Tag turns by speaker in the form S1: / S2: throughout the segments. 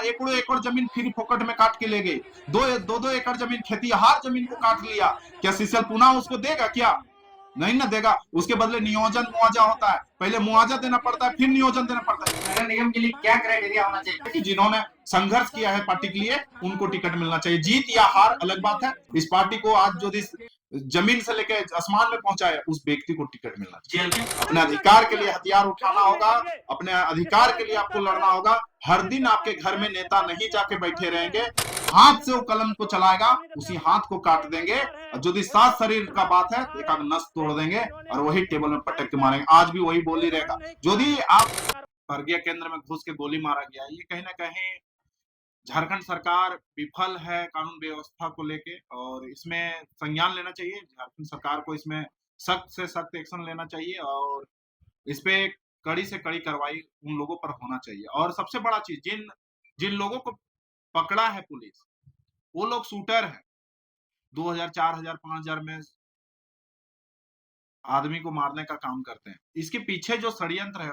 S1: एकड़ों एकड़ जमीन फ्री फोकट में काट के ले गए, दो एकड़ जमीन खेतीहार जमीन को काट लिया। क्या सीसीएल पुनः उसको देगा? क्या नहीं ना देगा। उसके बदले नियोजन मुआवजा होता है, पहले मुआवजा देना पड़ता है, फिर नियोजन देना पड़ता है।
S2: नगर निगम के लिए क्या क्राइटेरिया होना चाहिए
S1: कि जिन्होंने संघर्ष किया है पार्टी के लिए उनको टिकट मिलना चाहिए। जीत या हार अलग बात है, इस पार्टी को आज जो जमीन से लेकर आसमान में पहुंचा है उस व्यक्ति को टिकट मिलना चाहिए। अपने अधिकार के लिए हथियार उठाना होगा, अपने अधिकार के लिए आपको लड़ना होगा। हर दिन आपके घर में नेता नहीं जाके बैठे रहेंगे, हाथ से वो कलम को चलाएगा, उसी हाथ को काट देंगे। और यदि सात शरीर का बात है तो एक आध नस तोड़ देंगे और वही टेबल में पटक के मारेंगे। आज भी वही बोली रहेगा। यदि आप वर्गीय केंद्र में घुस के गोली मारा गया, ये कहीं ना कहीं झारखंड सरकार विफल है कानून व्यवस्था को लेके, और इसमें संज्ञान लेना चाहिए। झारखंड सरकार को इसमें सख्त से सख्त एक्शन लेना चाहिए और इस पे कड़ी से कड़ी कार्रवाई उन लोगों पर होना चाहिए। और सबसे बड़ा चीज, जिन जिन लोगों को पकड़ा है पुलिस, वो लोग शूटर है। 2000, 4000, 5000 में आदमी को मारने का काम करते हैं। इसके पीछे जो षड्यंत्र है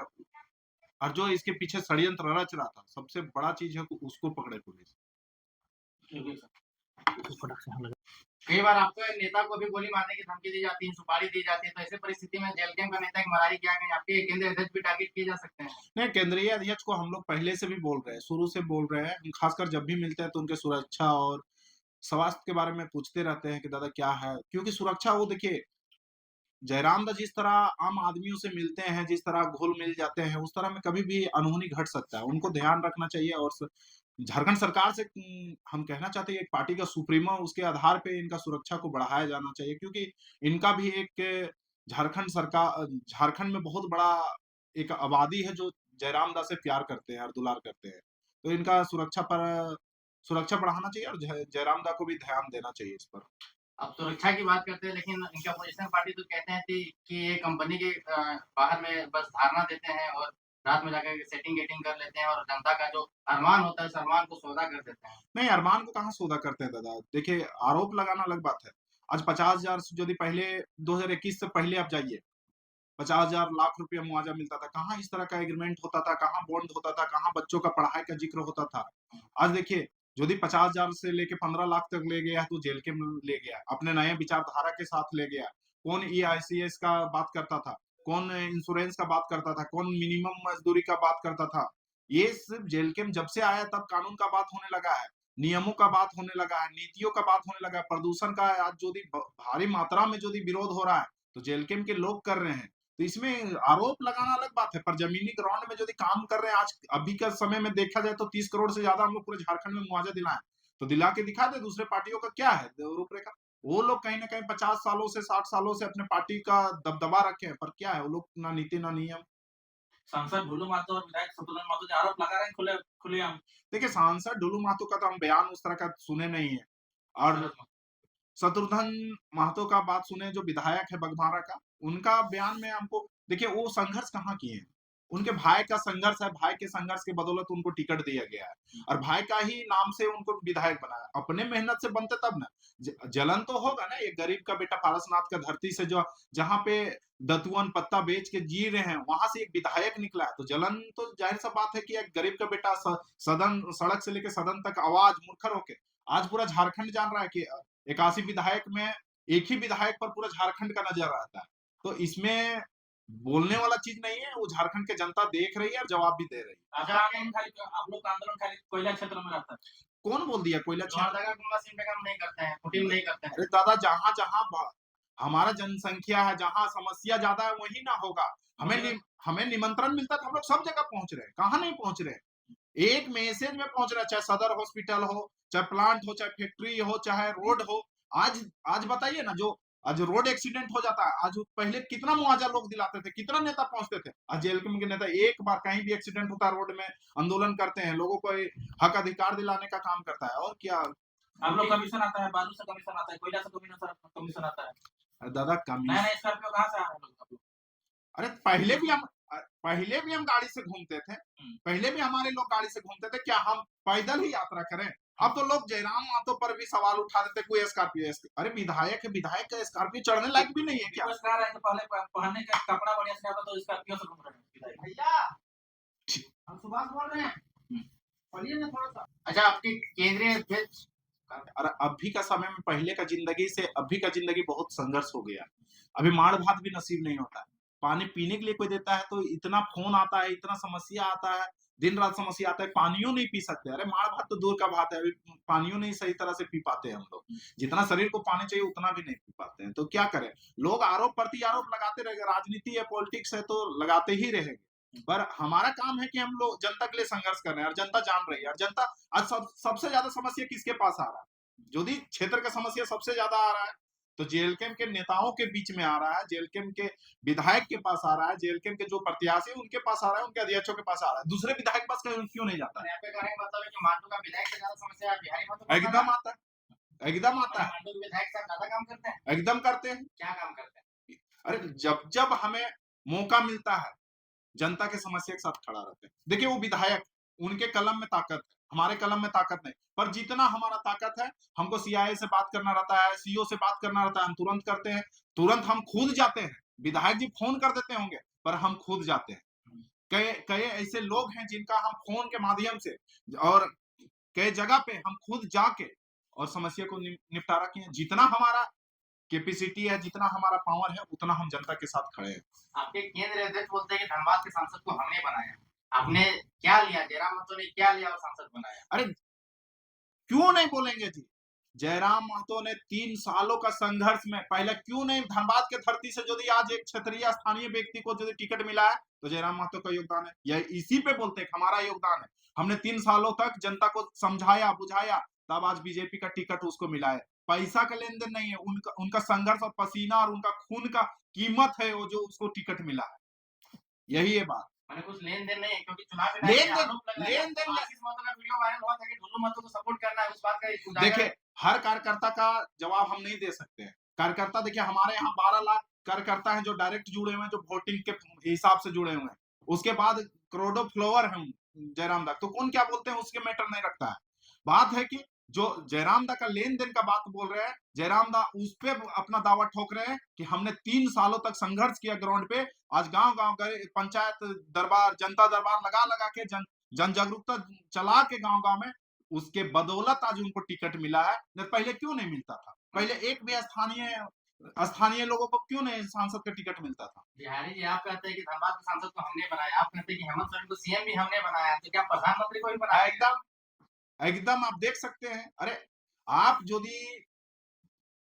S1: और जो इसके पीछे षड्यंत्र रच रहा था, सबसे बड़ा चीज है कि उसको पकड़े पुलिस।
S2: कई बार आपको नेता को भी गोली मारने की धमकी दी जाती है, सुपारी दी जाती है, तो ऐसे परिस्थिति में जेल कैंप का नेता की मरारी क्या कहें, आपके केंद्रीय अध्यक्ष भी टारगेट किए जा सकते हैं?
S1: नहीं, केंद्रीय अध्यक्ष को हम लोग पहले से भी बोल रहे हैं, शुरू से बोल रहे हैं। खासकर जब भी मिलते हैं तो उनके सुरक्षा और स्वास्थ्य के बारे में पूछते रहते हैं कि दादा क्या है, क्योंकि सुरक्षा, वो देखिए जयराम दा जिस तरह आम आदमियों से मिलते हैं, जिस तरह घुल मिल जाते हैं, उस तरह में कभी भी अनहोनी घट सकता है। उनको ध्यान रखना चाहिए। और झारखंड सरकार से हम कहना चाहते हैं, एक पार्टी का सुप्रीमो, उसके आधार पे इनका सुरक्षा को बढ़ाया जाना चाहिए, क्योंकि इनका भी एक झारखंड सरकार, झारखंड में बहुत बड़ा एक आबादी है जो जयराम दा से प्यार करते हैं और दुलार करते हैं। तो इनका सुरक्षा बढ़ाना चाहिए और जयराम दा को भी ध्यान देना चाहिए इस पर।
S2: अब सुरक्षा की बात करते हैं, लेकिन इनके अपोजिशन पार्टी तो कहते हैं कि ये कंपनी के बाहर में बस धारणा देते हैं और रात में जाकर सेटिंग गेटिंग कर लेते हैं और जनता का जो अरमान होता है उस अरमान को सौदा कर देते हैं।
S1: नहीं, अरमान को कहाँ सौदा करते हैं दादा। देखिए, आरोप लगाना अलग बात है। आज 50,000 यदि पहले 2021 से पहले आप जाइए, 50,000 लाख रुपया मुआवजा मिलता था। कहाँ इस तरह का एग्रीमेंट होता था, कहाँ बॉन्ड होता था, कहाँ बच्चों का पढ़ाई का जिक्र होता था। आज देखिए, यदि 50,000 से लेके 15 लाख तक ले गया तो जेल के ले गया, अपने नए विचारधारा के साथ ले गया। कौन EICS का बात करता था, कौन इंश्योरेंस का बात करता था, कौन मिनिमम मजदूरी का बात करता था। ये सिर्फ जेल के जब से आया तब कानून का बात होने लगा है, नियमों का बात होने लगा है, नीतियों का बात होने लगा है। प्रदूषण का आज जो भारी मात्रा में जो विरोध हो रहा है तो जेल के लोग कर रहे हैं। तो इसमें आरोप लगाना अलग बात है, पर जमीनी ग्राउंड में यदि काम कर रहे हैं, आज अभी का समय में देखा जाए तो 30 करोड़ से ज्यादा हम लोग पूरे झारखंड में मुआवजा दिलाए, तो दिला के दिखा दे। दूसरे पार्टियों का क्या है रूपरेखा? वो लोग कहीं ना कहीं 50 सालों से 60 सालों से अपने पार्टी का दबदबा रखे हैं, पर क्या है, वो लोग ना नीति ना नियम।
S3: सांसद ढुलू महतो और विधायक शत्रुघ्न महतो जो आरोप लगा रहे हैं खुलेआम।
S1: देखिए, सांसद ढुलू महतो का तो हम बयान उस तरह का सुने नहीं है, और शत्रुघ्न महतो का बात सुने जो विधायक है बघमारा का, उनका बयान में हमको, देखिए वो संघर्ष कहाँ किए हैं, उनके भाई का संघर्ष है, भाई के संघर्ष के बदौलत उनको टिकट दिया गया है और भाई का ही नाम से उनको विधायक बनाया। अपने मेहनत से बनते तब ना, जलन तो होगा ना। एक गरीब का बेटा पारसनाथ का धरती से जो जहाँ पे दतुअन पत्ता बेच के जी रहे हैं, वहां से एक विधायक निकला है, तो जलन तो जाहिर सा बात है कि एक गरीब का बेटा सदन, सड़क से लेकर सदन तक आवाज मुखर होके, आज पूरा झारखंड जान रहा है कि 81 विधायक में एक ही विधायक पर पूरा झारखंड का नजर आता है। तो इसमें बोलने वाला चीज नहीं है, वो झारखंड की जनता देख रही है और जवाब भी दे रही है।
S3: अच्छा, आप लोग का आंदोलन खाली कोयला क्षेत्र में रहता है?
S1: कौन बोल दिया कोयला क्षेत्र?
S2: नहीं करते हैं, कुटिम नहीं करते हैं।
S1: अरे दादा, जहां जहां हमारा जनसंख्या है, जहां समस्या ज्यादा है, वही ना होगा। हमें निमंत्रण मिलता है तो हम लोग सब जगह पहुंच रहे हैं। कहाँ नहीं पहुंच रहे, एक मैसेज में पहुंच रहा है, चाहे सदर हॉस्पिटल हो, चाहे प्लांट हो, चाहे फैक्ट्री हो, चाहे रोड हो। आज बताइए ना, जो आज रोड एक्सीडेंट हो जाता है, आज पहले कितना मुआवजा लोग दिलाते थे, कितना नेता पहुंचते थे। आज जेल के नेता एक बार कहीं भी एक्सीडेंट होता है रोड में, आंदोलन करते हैं, लोगों को हक अधिकार दिलाने का काम करता है। और क्या,
S3: आप लोग कमीशन आता है, बालू से कमीशन आता है, कोयला से कमीशन आता है।
S1: दादा
S3: नया स्कॉर्पियो कहाँ से आ रहे हैं?
S1: अरे पहले भी हम गाड़ी से घूमते थे, पहले भी हमारे लोग गाड़ी से घूमते थे। क्या हम पैदल ही यात्रा करें? अब तो लोग जयराम महतो पर भी सवाल उठा देते, कोई स्कॉर्पियो। अरे विधायक है, विधायक का स्कॉर्पियो चढ़ने लायक भी नहीं है क्या?
S3: पहले पहनने का कपड़ा बढ़िया से आता तो स्कॉर्पियो से घूम रहे हैं।
S2: भैया, हम सुभाष बोल रहे हैं। अच्छा, आपकी केंद्रीय अध्यक्ष
S1: और अभी का समय में पहले का जिंदगी से अभी का जिंदगी बहुत संघर्ष हो गया। अभी माड़ भात भी नसीब नहीं होता है। पानी पीने के लिए कोई देता है तो इतना फोन आता है, इतना समस्या आता है, दिन रात समस्या आता है, पानियों नहीं पी सकते। अरे माड़ भात तो दूर का बात है, अभी पानियों नहीं सही तरह से पी पाते हैं हम लोग। जितना शरीर को पानी चाहिए उतना भी नहीं पी पाते हैं। तो क्या करें? लोग आरोप प्रति आरोप लगाते रहेंगे, राजनीति है, पॉलिटिक्स है तो लगाते ही रहेंगे। पर हमारा काम है कि हम लोग जनता के लिए संघर्ष कर रहे हैं और जनता जान रही है। और जनता आज सबसे ज्यादा समस्या किसके पास आ रहा है? यदि क्षेत्र का समस्या सबसे ज्यादा आ रहा है तो जेएलकेएम के नेताओं के बीच में आ रहा है, जेएलकेएम के विधायक के पास आ रहा है, जेएलकेएम के जो प्रत्याशी हैं उनके पास आ रहा है, उनके अध्यक्षों के पास आ रहा है। दूसरे विधायक के पास क्यों नहीं जाता है?
S2: यहाँ पे कहने का मतलब है कि मांडू का विधायक से ज्यादा समस्या बिहारी महतो को
S1: एकदम आता है, एकदम आता है,
S2: मांडू के विधायक साहब ज्यादा काम करते हैं।
S1: एकदम करते हैं।
S2: क्या काम करते हैं?
S1: अरे जब जब हमें मौका मिलता है जनता के समस्या के साथ खड़ा रहते हैं। देखिए वो विधायक, उनके कलम में ताकत है, हमारे कलम में ताकत नहीं। पर जितना हमारा ताकत है, हमको सीआईए से बात करना रहता है, सीओ से बात करना रहता है, हम तुरंत करते हैं, तुरंत हम खुद जाते हैं। विधायक जी फोन कर देते होंगे पर हम खुद जाते हैं। कई कई ऐसे लोग हैं जिनका हम फोन के माध्यम से और कई जगह पे हम खुद जाके और समस्या को निपटारा किए। जितना हमारा कैपेसिटी है, जितना हमारा पावर है, उतना हम जनता के साथ खड़े हैं।
S2: आपके केंद्रीय अध्यक्ष बोलते हैं कि धनबाद के सांसद को हमने बनाया। आपने क्या लिया? जयराम महतो ने क्या लिया और सांसद बनाया?
S1: अरे क्यों नहीं बोलेंगे जी? जयराम महतो ने 3 सालों का संघर्ष में पहले क्यों नहीं, धनबाद के धरती से यदि आज एक क्षेत्रीय स्थानीय व्यक्ति को यदि टिकट मिला है तो जयराम महतो का योगदान है। यह इसी पे बोलते हैं हमारा योगदान है। हमने 3 सालों तक जनता को समझाया बुझाया, तब आज बीजेपी का टिकट उसको मिला है। पैसा का लेन देन नहीं है, उनका उनका संघर्ष और पसीना और उनका खून का कीमत है वो जो उसको टिकट मिला है। यही है बात।
S2: मैंने कुछ लेन देन नहीं है क्योंकि चुनाव
S1: लेन देन
S2: आशीष महतो का वीडियो वायरल हुआ था कि ढुल्लू महतो को सपोर्ट करना है, उस बात का
S1: देखिए हर कार्यकर्ता का जवाब हम नहीं दे सकते हैं। कार्यकर्ता देखिए हमारे यहाँ 12 लाख कार्यकर्ता हैं जो डायरेक्ट जुड़े हुए हैं, जो वोटिंग के हिसाब से जुड़े हुए हैं। उसके बाद करोड़ों फॉलोअर हैं जयराम दा, तो कौन क्या बोलते हैं उसके मैटर नहीं रखता है। बात है कि जो जयराम दा का लेन देन का बात बोल रहे हैं, जयराम दा उस पे अपना दावा ठोक रहे हैं कि हमने 3 सालों तक संघर्ष किया ग्राउंड पे। आज गांव गांव गए, पंचायत दरबार, जनता दरबार लगा लगा के जन जागरूकता चला के गांव गांव में, उसके बदौलत आज उनको टिकट मिला है। पहले क्यों नहीं मिलता था? पहले एक भी स्थानीय लोगों को क्यों नहीं सांसद का टिकट मिलता था?
S2: बिहारी जी, आप कहते हैं कि धनबाद के सांसद को हमने बनाया, आप कहते हैं कि हेमंत सोरेन को सीएम भी हमने बनाया, तो क्या प्रधानमंत्री को भी बनाया?
S1: एकदम एकदम आप देख सकते हैं। अरे आप यदि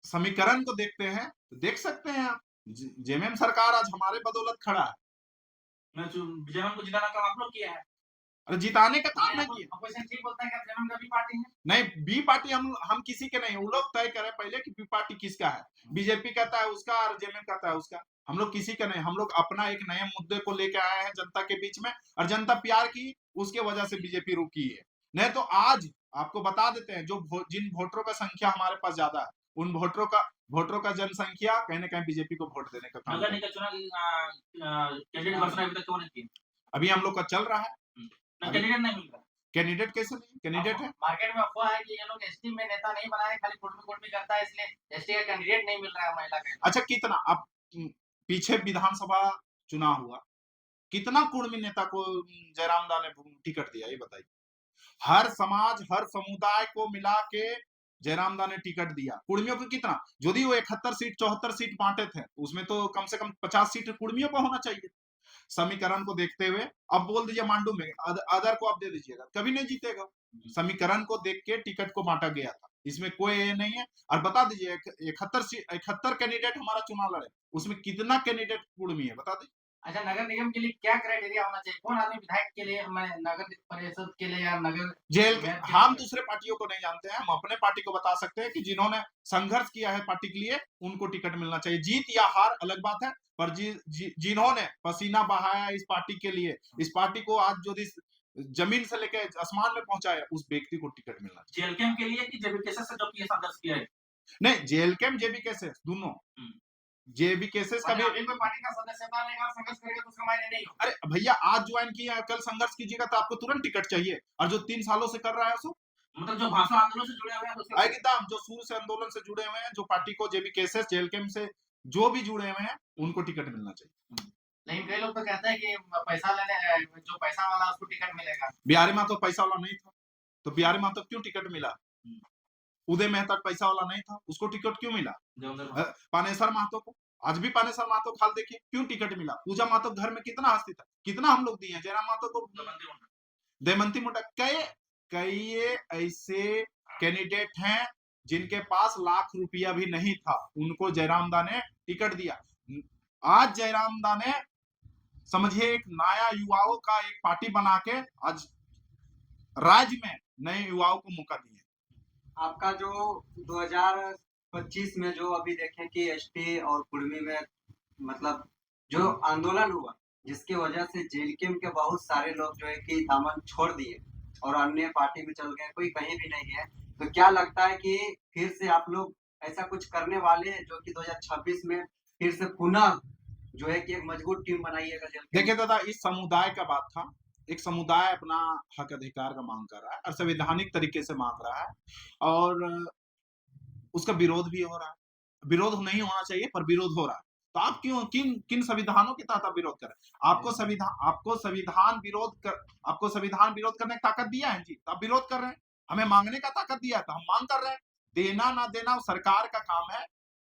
S1: समीकरण को देखते हैं तो देख सकते हैं आप, जेएमएम सरकार आज हमारे बदौलत खड़ा है।
S3: जयराम को जिताना काम आप लोग किया है।
S1: अरे जिताने का काम नहीं किया।
S2: अपोजिशन ठीक बोलता है कि आप जयराम का भी पार्टी है?
S1: नहीं, बी पार्टी हम किसी के नहीं, वो लोग तय करें पहले कि बी पार्टी किसका है। बीजेपी कहता है उसका और जेएमएम कहता है उसका। हम लोग किसी का नहीं, हम लोग अपना एक नए मुद्दे को लेके आए हैं जनता के बीच में, और जनता प्यार की उसके वजह से बीजेपी रुकी है। नहीं तो आज आपको बता देते हैं, जो जिन वोटरों का संख्या हमारे पास ज्यादा है, उन वोटरों का जनसंख्या कहीं ना कहीं बीजेपी को वोट देने का काम
S3: नगर निगम चुनाव कैंडिडेट घोषणा अभी तक क्यों नहीं की?
S1: अभी हम लोग का चल रहा है।
S3: कैंडिडेट नहीं मिल रहा।
S1: कैंडिडेट कैसे नहीं? कैंडिडेट है।
S2: मार्केट में अफवाह है कि ये लोग एसटी में नेता नहीं बनाए, खाली कुर्मी करता है, इसलिए एसटी का कैंडिडेट नहीं मिल रहा है महिला का।
S1: अच्छा कितना अब पीछे विधानसभा चुनाव हुआ, कितना कुर्मी नेता को जयराम दा ने टिकट दिया, ये बताइए। हर समाज हर समुदाय को मिला के जयराम दा ने टिकट दिया। कुर्मियों को कितना, यदि वो 71 सीट 74 सीट बांटे थे, उसमें तो कम से कम 50 सीट कुर्मियों को होना चाहिए। समीकरण को देखते हुए अब बोल दीजिए मांडू में अदर को आप दे दीजिएगा, कभी नहीं जीतेगा। समीकरण को देख के टिकट को बांटा गया था, इसमें कोई ये नहीं है। और बता दीजिए 71 कैंडिडेट हमारा चुनाव लड़े, उसमें कितना कैंडिडेट कुर्मी है बता दीजिए।
S2: अच्छा, नगर निगम के लिए क्या क्राइटेरिया होना चाहिए? कौन आदमी विधायक के लिए, नगर परिषद के लिए या नगर
S1: जेल के? हम दूसरे पार्टियों को नहीं जानते हैं, हम अपने पार्टी को बता सकते हैं कि जिन्होंने संघर्ष किया है पार्टी के लिए उनको टिकट मिलना चाहिए। जीत या हार अलग बात है, पर जिन्होंने पसीना बहाया इस पार्टी के लिए, इस पार्टी को आज जो जमीन से लेकर आसमान में पहुंचाया, उस व्यक्ति को टिकट मिलना चाहिए।
S3: जेएलकेएम के लिए कि जेबी केसेस से जो किए संघर्ष किया है?
S1: नहीं, जेएलकेएम जेबी केसेस दोनों, जेबी केसेस का भी
S2: अभी कोई पार्टी का सदस्यता लेगा और संघर्ष करेगा तो उसका मायने नहीं होगा।
S1: अरे भैया आज ज्वाइन किया, कल संघर्ष कीजिएगा तो आपको तुरंत टिकट चाहिए। और जो 3 सालों से कर रहा है उसको,
S3: मतलब जो भाषण आंदोलन से जुड़े हुए हैं उसके
S1: एकदम जो शुरू से आंदोलन से जुड़े हुए हैं, जो पार्टी को जेबी केसेस जेएलकेएम से जो भी जुड़े हुए हैं, उनको टिकट मिलना चाहिए।
S2: लेकिन कई लोग तो कहते हैं कि पैसा लेने जो पैसा वाला उसको टिकट मिलेगा।
S1: बिहारी में तो पैसा वाला नहीं था, तो बिहारी महतो क्यों टिकट मिला? उदय मेहता पैसा वाला नहीं था, उसको टिकट क्यों मिला? पानेसर महतो को, आज भी पानेसर महतो खाल देखिए क्यों टिकट मिला? पूजा महतो घर में कितना हस्ती था, कितना हम लोग दिए हैं जयराम महतो को, दमयंती मुंडा, कई ऐसे कैंडिडेट हैं जिनके पास लाख रुपया भी नहीं था, उनको जयराम दा ने टिकट दिया। आज जयराम दा ने समझिए एक नया युवाओं का एक पार्टी बना के आज राज्य में नए युवाओं को मौका दिए।
S4: आपका जो 2025 में जो अभी देखें कि एसटी और कुर्मी में मतलब जो आंदोलन हुआ, जिसकी वजह से जेलकेम के बहुत सारे लोग जो है कि दामन छोड़ दिए और अन्य पार्टी में चल गए, कोई कहीं भी नहीं है, तो क्या लगता है कि फिर से आप लोग ऐसा कुछ करने वाले हैं जो कि 2026 में फिर से पुनः जो है कि एक मजबूत टीम बनाइएगा?
S1: देखिए दादा, इस समुदाय का बात था, एक समुदाय अपना हक अधिकार का मांग कर रहा है और संवैधानिक तरीके से मांग रहा है, और उसका विरोध भी हो रहा है। विरोध नहीं होना चाहिए पर विरोध हो रहा है, तो आप क्यों किन संविधानों के तहत आप विरोध कर रहे हैं? आपको संविधान विरोध करने की ताकत दिया है जी, तो आप विरोध कर रहे हैं। हमें मांगने का ताकत दिया है तो हम मांग कर रहे हैं। देना ना देना वो सरकार का काम है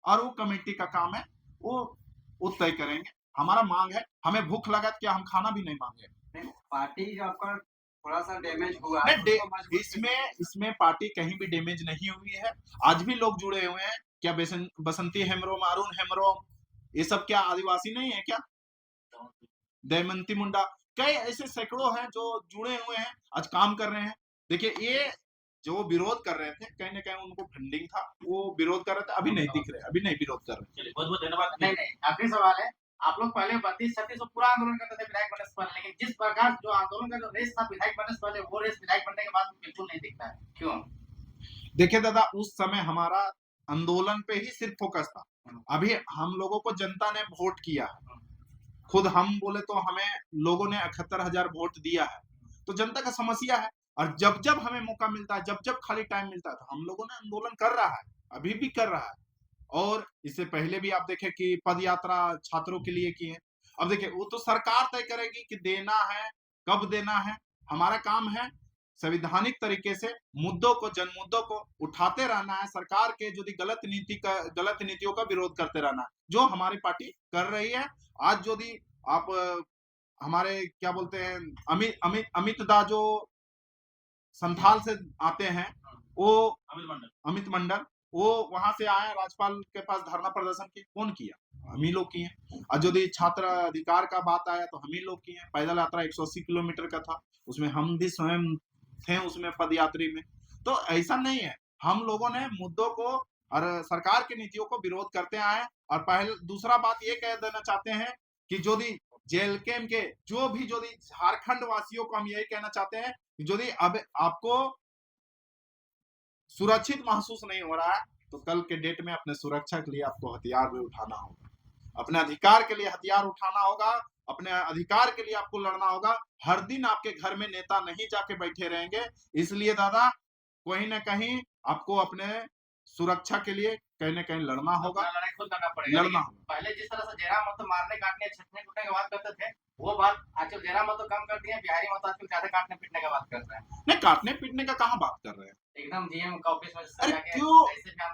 S1: और वो कमेटी का काम है, वो तय करेंगे। हमारा मांग है, हमें भूख लगा क्या हम खाना भी नहीं मांगे।
S4: पार्टी जो आपका थोड़ा सा डैमेज हुआ
S1: नहीं, इसमें पार्टी कहीं भी डैमेज नहीं हुई है। आज भी लोग जुड़े हुए हैं। क्या बसंती हेम्ब्रोम, अरुण हेम्ब्रोम, ये सब क्या आदिवासी नहीं है क्या? दमयंती मुंडा, कई ऐसे सैकड़ों हैं जो जुड़े हुए हैं, आज काम कर रहे हैं। देखिए ये जो विरोध कर रहे थे, कहीं ना कहीं उनको फंडिंग था, वो विरोध कर रहे थे, अभी नहीं दिख रहे, अभी नहीं विरोध कर रहे।
S3: बहुत बहुत धन्यवाद।
S2: नहीं, आखिरी सवाल है, आप लोग पहले 32-36 तो पूरा आंदोलन करते थे विधायक बनने से पहले, लेकिन जिस प्रकार जो आंदोलन का जो रेस था विधायक बनने से पहले, वो रेस विधायक बनने के बाद बिल्कुल नहीं दिखता है, क्यों?
S1: देखिए दादा, उस समय हमारा आंदोलन पे ही सिर्फ फोकस था। अभी हम लोगों को जनता ने वोट किया है, खुद हम बोले तो हमें लोगों ने 71,000 वोट दिया है, तो जनता का समस्या है। और जब जब हमें मौका मिलता है, जब जब खाली टाइम मिलता है, तो हम लोगों ने आंदोलन कर रहा है, अभी भी कर रहा है। और इससे पहले भी आप देखें कि पद यात्रा छात्रों के लिए की है। अब देखिए वो तो सरकार तय करेगी कि देना है, कब देना है। हमारा काम है संवैधानिक तरीके से जन मुद्दों को उठाते रहना है, सरकार के जो गलत नीतियों का विरोध करते रहना है, जो हमारी पार्टी कर रही है। आज यदि आप हमारे क्या बोलते हैं अमित दा जो संथाल से आते हैं, वो अमित मंडल, वो वहां से आए राज्यपाल के पास धरना प्रदर्शन किए, कौन किया? हम ही लोग किए। और यदि छात्र अधिकार का बात आया तो हम ही लोग किए। पैदल यात्रा 180 किलोमीटर का था, उसमें हम भी स्वयं थे उसमें पदयात्री में। तो ऐसा नहीं है, हम लोगों ने मुद्दों को और सरकार की नीतियों को विरोध करते आए। और दूसरा बात ये कह देना चाहते हैं कि यदि जेएलकेएम के जो भी झारखंड वासियों को हम यही कहना चाहते हैं कि यदि अब आपको सुरक्षित महसूस नहीं हो रहा है, तो कल के डेट में अपने सुरक्षा के लिए आपको हथियार भी उठाना होगा, अपने अधिकार के लिए हथियार उठाना होगा, अपने अधिकार के लिए आपको लड़ना होगा। हर दिन आपके घर में नेता नहीं जाके बैठे रहेंगे, इसलिए दादा कहीं ना कहीं आपको अपने सुरक्षा के लिए कहीं ना कहीं लड़ना होगा,
S2: लड़ाई खुद करना पड़ेगा।
S1: लड़ना होगा।
S2: पहले जिस तरह से जयराम महतो मारने काटने छटने कूटने की बात करते थे, वो बात आजकल जयराम महतो कम कर दिए, बिहारी महतो आजकल ज्यादा काटने पीटने की बात कर रहे हैं।
S1: नहीं, काटने पीटने का कहाँ बात कर रहे हैं?
S2: एकदम जीएम का ऑफिस में
S1: अरे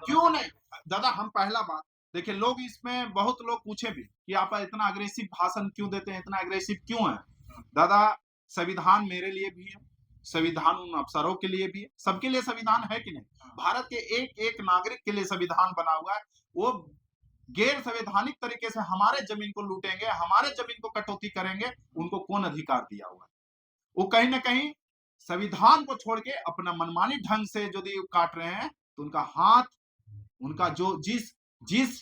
S1: क्यों नहीं दादा, हम पहला बात देखिए, लोग इसमें बहुत लोग पूछे भी कि आप इतना अग्रेसिव भाषण क्यों देते हैं, इतना अग्रेसिव क्यों है? दादा, संविधान मेरे लिए भी है, संविधान उन अफसरों के लिए भी है, सबके लिए संविधान है कि नहीं? भारत के एक एक नागरिक के लिए संविधान बना हुआ है। वो गैर संवैधानिक तरीके से हमारे जमीन को लूटेंगे, हमारे जमीन को कटौती करेंगे, उनको कौन अधिकार दिया हुआ है? वो कहीं ना कहीं संविधान को छोड़ के अपना मनमानी ढंग से यदि काट रहे हैं, तो उनका हाथ, उनका जो जिस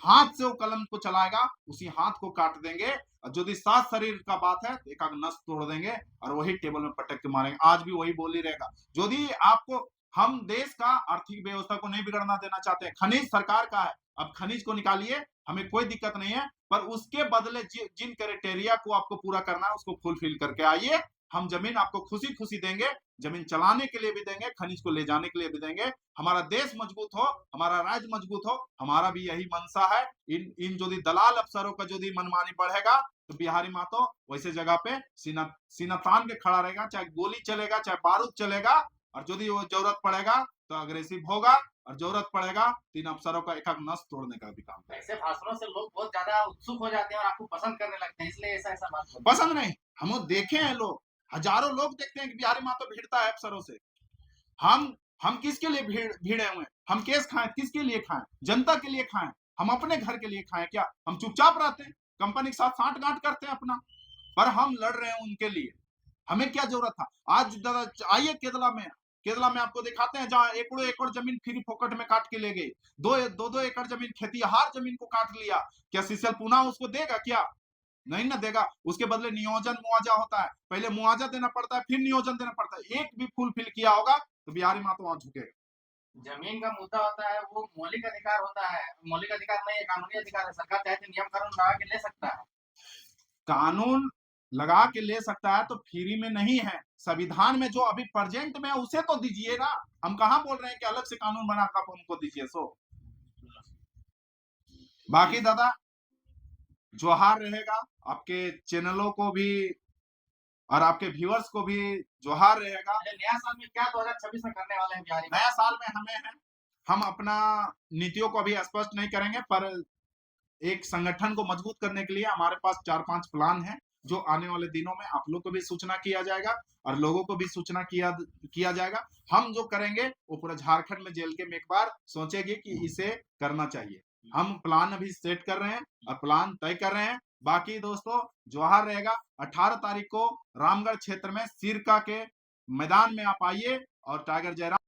S1: हाथ से वो कलम को चलाएगा, उसी हाथ को काट देंगे। और यदि सात शरीर का बात है तो एक नस तोड़ देंगे और वही टेबल में पटक के मारेंगे। आज भी वही बोली रहेगा। यदि आपको, हम देश का आर्थिक व्यवस्था को नहीं बिगड़ना देना चाहते हैं, खनिज सरकार का है, अब खनिज को निकालिए, हमें कोई दिक्कत नहीं है, पर उसके बदले जिन क्राइटेरिया को आपको पूरा करना है उसको फुलफिल करके आइए। हम जमीन आपको खुशी खुशी देंगे, जमीन चलाने के लिए भी देंगे, खनिज को ले जाने के लिए भी देंगे। हमारा देश मजबूत हो, हमारा राज्य मजबूत हो, हमारा भी यही मंशा है। इन जो दलाल अफसरों का जो मनमानी बढ़ेगा, तो बिहारी महतो वैसे जगह पे सीना तान के खड़ा रहेगा, चाहे गोली चलेगा, चाहे बारूद चलेगा, और यदि वो जरूरत पड़ेगा तो अग्रेसिव होगा, और जरूरत पड़ेगा 3 अफसरों का एक नस तोड़ने का भी काम करेगा।
S2: ऐसे भाषणों से लोग बहुत ज्यादा उत्सुक हो जाते हैं और आपको पसंद करने लगते हैं, इसलिए ऐसा ऐसा बात होता है।
S1: पसंद नहीं, हम वो देखे हैं, लोग हजारों लोग देखते हैं कि बिहारी माँ तो भिड़ता है अफसरों से। हम किसके लिए भिड़े हुए हैं? हम केस खाएं, किसके लिए खाएं? जनता के लिए खाएं, हम अपने घर के लिए खाएं क्या? हम चुपचाप रहते हैं, कंपनी के साथ साठ-गांठ करते हैं अपना, पर हम लड़ रहे हैं उनके लिए। हमें क्या जरूरत था? आज दादा आइए केरला में आपको दिखाते हैं, जहां एकड़ों एकड़ जमीन फ्री फोकट में काट के ले गए। 2 एकड़ जमीन, खेतीहार जमीन को काट लिया। क्या सीसीएल पुनः उसको देगा क्या? नहीं ना देगा। उसके बदले नियोजन मुआवजा होता है, पहले मुआवजा देना पड़ता है, फिर नियोजन देना पड़ता है। एक भी फुलफिल किया होगा तो बिहारी माँ तो वहां झुकेगा।
S2: जमीन का मुद्दा होता है, वो मौलिक अधिकार होता है, मौलिक अधिकार नहीं है, कानूनी अधिकार है। सरकार चाहे तो नियम कानून लगा के ले सकता है।
S1: कानून लगा के ले सकता है तो फ्री में नहीं है, संविधान में जो अभी प्रेजेंट में है उसे तो दीजिए ना। हम कहां बोल रहे हैं कि अलग से कानून बना कर उनको दीजिए। सो बाकी दादा जोहार रहेगा, आपके चैनलों को भी और आपके व्यूअर्स को भी जोहार रहेगा।
S2: अरे नया साल में क्या 2026 में करने वाले हैं बिहारी में?
S1: नया साल में हम अपना नीतियों को अभी स्पष्ट नहीं करेंगे, पर एक संगठन को मजबूत करने के लिए हमारे पास 4-5 प्लान है, जो आने वाले दिनों में आप लोग को भी सूचना किया जाएगा और लोगों को भी सूचना किया जाएगा। हम जो करेंगे वो पूरा झारखंड में जेल के में एक बार सोचेंगे कि इसे करना चाहिए। हम प्लान अभी सेट कर रहे हैं और प्लान तय कर रहे हैं। बाकी दोस्तों जोहार रहेगा। 18 तारीख को रामगढ़ क्षेत्र में सिरका के मैदान में आप आइए और टाइगर जयराम